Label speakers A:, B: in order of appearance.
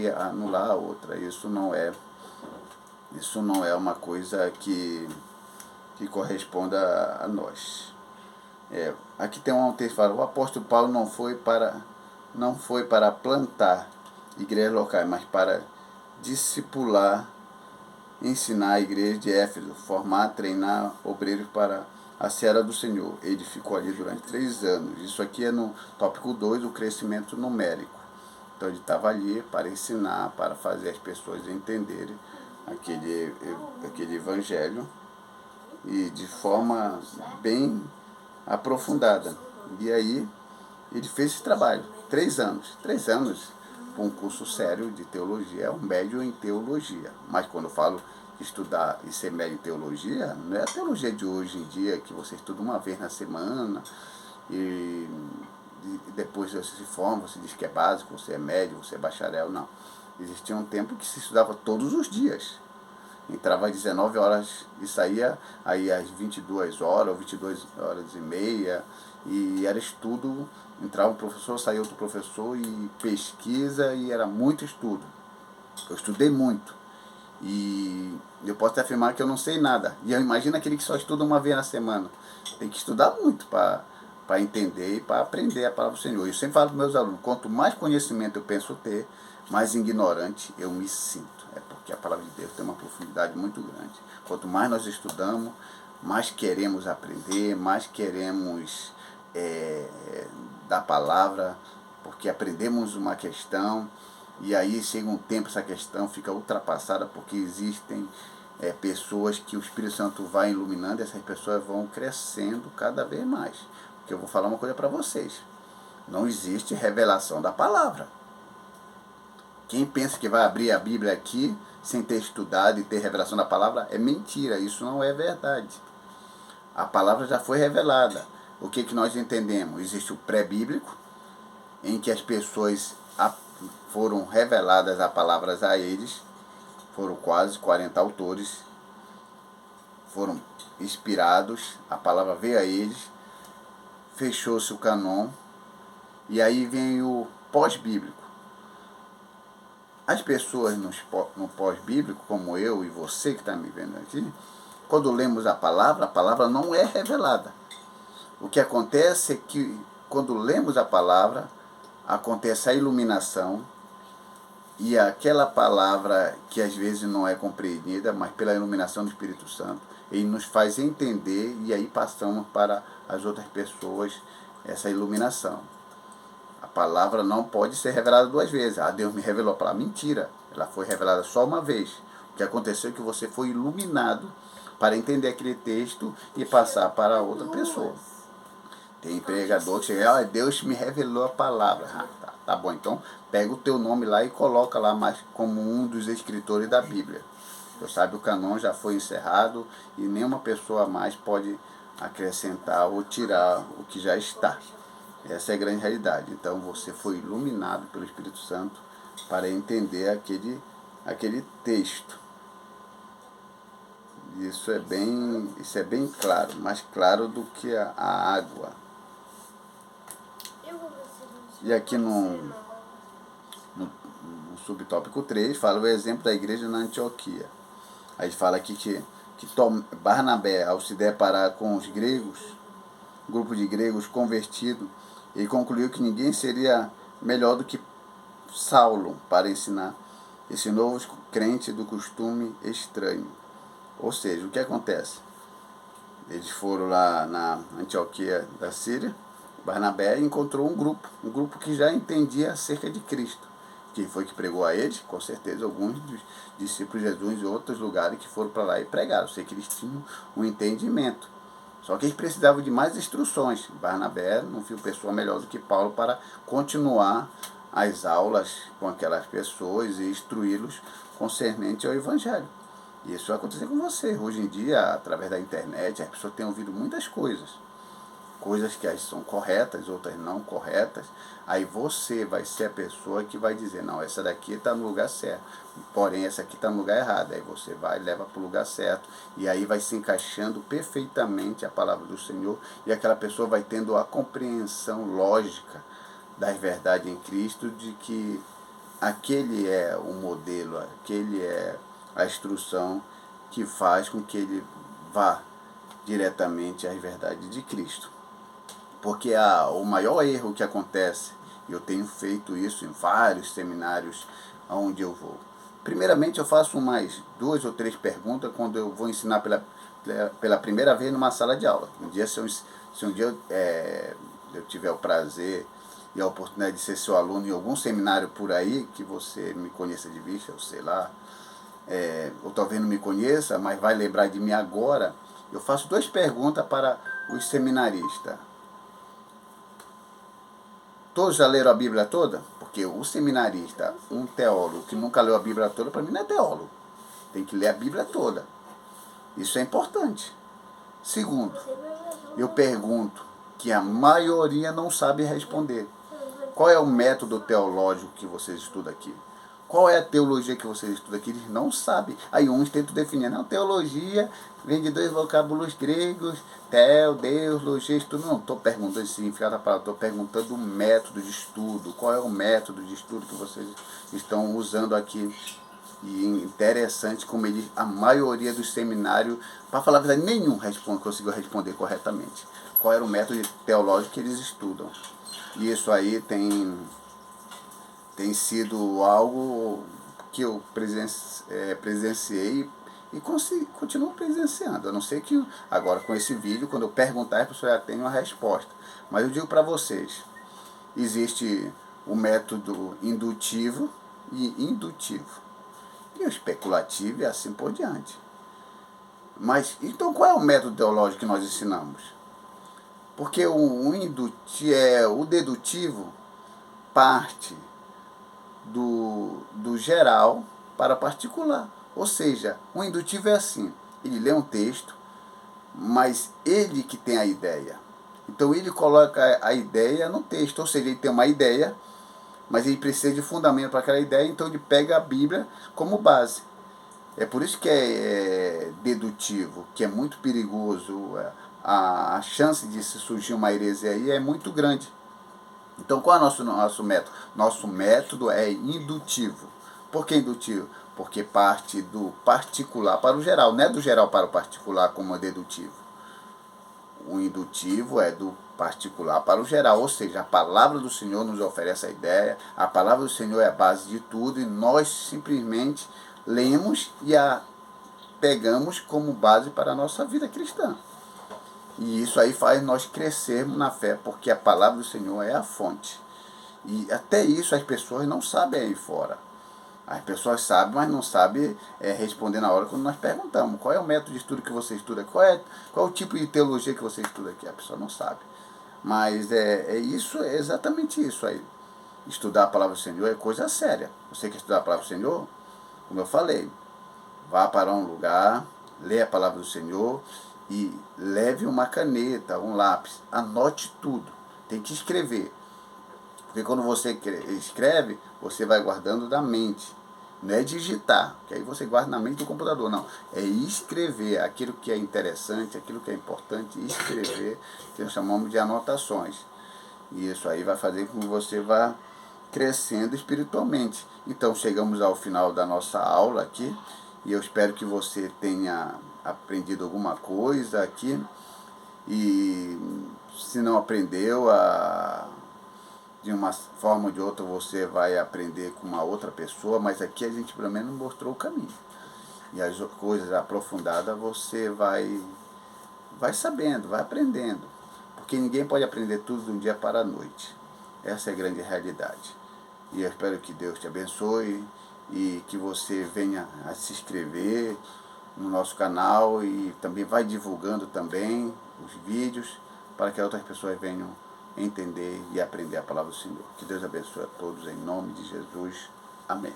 A: anular a outra. Isso não é uma coisa que corresponda a nós. Aqui tem um texto que fala: o apóstolo Paulo não foi para plantar igrejas locais, mas para discipular, ensinar a igreja de Éfeso, formar, treinar obreiros para a seara do Senhor. Ele ficou ali durante 3 anos. Isso aqui é no tópico 2, o crescimento numérico. Então ele estava ali para ensinar, para fazer as pessoas entenderem aquele evangelho, e de forma bem aprofundada. E aí ele fez esse trabalho, 3 anos. 3 anos para um curso sério de teologia, é um médio em teologia. Mas quando eu falo estudar e ser médio em teologia, não é a teologia de hoje em dia, que você estuda uma vez na semana e depois você se forma, você diz que é básico, você é médio, você é bacharel. Não. Existia um tempo que se estudava todos os dias. Entrava às 19 horas e saía aí às 22 horas, ou 22 horas e meia, e era estudo. Entrava um professor, saía outro professor, e pesquisa, e era muito estudo. Eu estudei muito. E eu posso te afirmar que eu não sei nada. E eu imagino aquele que só estuda uma vez na semana. Tem que estudar muito para entender e para aprender a palavra do Senhor. Eu sempre falo para meus alunos: quanto mais conhecimento eu penso ter, mais ignorante eu me sinto. É porque a palavra de Deus tem uma profundidade muito grande. Quanto mais nós estudamos, mais queremos aprender, mais queremos da palavra, porque aprendemos uma questão, e aí chega um tempo, essa questão fica ultrapassada, porque existem pessoas que o Espírito Santo vai iluminando, e essas pessoas vão crescendo cada vez mais. Porque eu vou falar uma coisa para vocês: não existe revelação da palavra. Quem pensa que vai abrir a Bíblia aqui sem ter estudado e ter revelação da palavra é mentira, isso não é verdade. A palavra já foi revelada. O que nós entendemos? Existe o pré-bíblico, em que as pessoas foram reveladas a palavras a eles, foram quase 40 autores, foram inspirados, a palavra veio a eles, fechou-se o canon, e aí vem o pós-bíblico. As pessoas no pós-bíblico, como eu e você que está me vendo aqui, quando lemos a palavra não é revelada. O que acontece é que, quando lemos a palavra, acontece a iluminação, e aquela palavra que às vezes não é compreendida, mas pela iluminação do Espírito Santo, ele nos faz entender, e aí passamos para as outras pessoas essa iluminação. A palavra não pode ser revelada 2 vezes. Deus me revelou a palavra. Mentira. Ela foi revelada só uma vez. O que aconteceu é que você foi iluminado para entender aquele texto e passar para outra pessoa. Tem pregador que chega: Deus me revelou a palavra. Tá bom, então pega o teu nome lá e coloca lá mais como um dos escritores da Bíblia. Você sabe, o canon já foi encerrado e nenhuma pessoa mais pode acrescentar ou tirar o que já está. Essa é a grande realidade. Então você foi iluminado pelo Espírito Santo para entender aquele texto. Isso é bem claro, mais claro do que a água. E aqui no subtópico 3 fala o exemplo da igreja na Antioquia. Aí fala aqui que Barnabé, ao se deparar com os gregos, grupo de gregos convertidos, ele concluiu que ninguém seria melhor do que Saulo para ensinar esse novo crente do costume estranho. Ou seja, o que acontece? Eles foram lá na Antioquia da Síria. Barnabé encontrou um grupo que já entendia acerca de Cristo. Quem foi que pregou a eles? Com certeza alguns dos discípulos de Jesus de outros lugares que foram para lá e pregaram. Sei que eles tinham um entendimento. Só que eles precisavam de mais instruções. Barnabé não viu pessoa melhor do que Paulo para continuar as aulas com aquelas pessoas e instruí-los concernente ao Evangelho. E isso vai acontecer com você. Hoje em dia, através da internet, as pessoas têm ouvido muitas coisas. Coisas que são corretas, outras não corretas. Aí você vai ser a pessoa que vai dizer: não, essa daqui está no lugar certo, porém essa aqui está no lugar errado. Aí você vai e leva para o lugar certo, e aí vai se encaixando perfeitamente a palavra do Senhor, e aquela pessoa vai tendo a compreensão lógica das verdades em Cristo, de que aquele é o modelo, aquele é a instrução que faz com que ele vá diretamente às verdades de Cristo. Porque o maior erro que acontece, e eu tenho feito isso em vários seminários onde eu vou. Primeiramente, eu faço mais 2 ou 3 perguntas quando eu vou ensinar pela primeira vez numa sala de aula. Um dia, se um dia eu tiver o prazer e a oportunidade de ser seu aluno em algum seminário por aí, que você me conheça de vista, eu sei lá, ou talvez não me conheça, mas vai lembrar de mim agora, eu faço 2 perguntas para os seminaristas. Todos já leram a Bíblia toda? Porque o seminarista, um teólogo que nunca leu a Bíblia toda, para mim não é teólogo. Tem que ler a Bíblia toda. Isso é importante. Segundo, eu pergunto que a maioria não sabe responder. Qual é o método teológico que vocês estudam aqui? Qual é a teologia que vocês estudam aqui? Eles não sabem. Aí uns tentam definir. Não, teologia vem de 2 vocábulos gregos, tel, Deus, logia, estudo. Não estou perguntando esse significado da palavra, estou perguntando o método de estudo. Qual é o método de estudo que vocês estão usando aqui? E interessante como a maioria dos seminários, para falar a verdade, nenhum conseguiu responder corretamente. Qual era o método teológico que eles estudam? E isso aí tem sido algo que eu presenciei e continuo presenciando. A não ser que agora com esse vídeo, quando eu perguntar, a pessoa já tem uma resposta. Mas eu digo para vocês, existe o método indutivo e indutivo. E o especulativo e assim por diante. Mas, então qual é o método teológico que nós ensinamos? Porque o dedutivo parte do geral para particular. Ou seja, o indutivo é assim, ele lê um texto, mas ele que tem a ideia. Então ele coloca a ideia no texto, ou seja, ele tem uma ideia, mas ele precisa de fundamento para aquela ideia, então ele pega a Bíblia como base. É por isso que é dedutivo, que é muito perigoso, a chance de se surgir uma heresia aí é muito grande. Então, qual é o nosso método? Nosso método é indutivo. Por que indutivo? Porque parte do particular para o geral, não é do geral para o particular como é dedutivo. O indutivo é do particular para o geral, ou seja, a palavra do Senhor nos oferece a ideia, a palavra do Senhor é a base de tudo e nós simplesmente lemos e a pegamos como base para a nossa vida cristã. E isso aí faz nós crescermos na fé, porque a palavra do Senhor é a fonte. E até isso as pessoas não sabem aí fora. As pessoas sabem, mas não sabem responder na hora quando nós perguntamos. Qual é o método de estudo que você estuda? Qual é o tipo de teologia que você estuda aqui? A pessoa não sabe. Mas é exatamente isso aí. Estudar a palavra do Senhor é coisa séria. Você quer estudar a palavra do Senhor? Como eu falei, vá para um lugar, lê a palavra do Senhor e leve uma caneta, um lápis, anote tudo. Tem que escrever. Porque quando você escreve, você vai guardando da mente. Não é digitar, que aí você guarda na mente do computador, não. É escrever aquilo que é interessante, aquilo que é importante, escrever, que nós chamamos de anotações. E isso aí vai fazer com que você vá crescendo espiritualmente. Então chegamos ao final da nossa aula aqui, e eu espero que você tenha aprendido alguma coisa aqui. E se não aprendeu, de uma forma ou de outra você vai aprender com uma outra pessoa, mas aqui a gente pelo menos mostrou o caminho. E as coisas aprofundadas você vai sabendo, vai aprendendo. Porque ninguém pode aprender tudo de um dia para a noite. Essa é a grande realidade. E eu espero que Deus te abençoe e que você venha a se inscrever no nosso canal e também vai divulgando também os vídeos para que outras pessoas venham entender e aprender a palavra do Senhor. Que Deus abençoe a todos em nome de Jesus. Amém.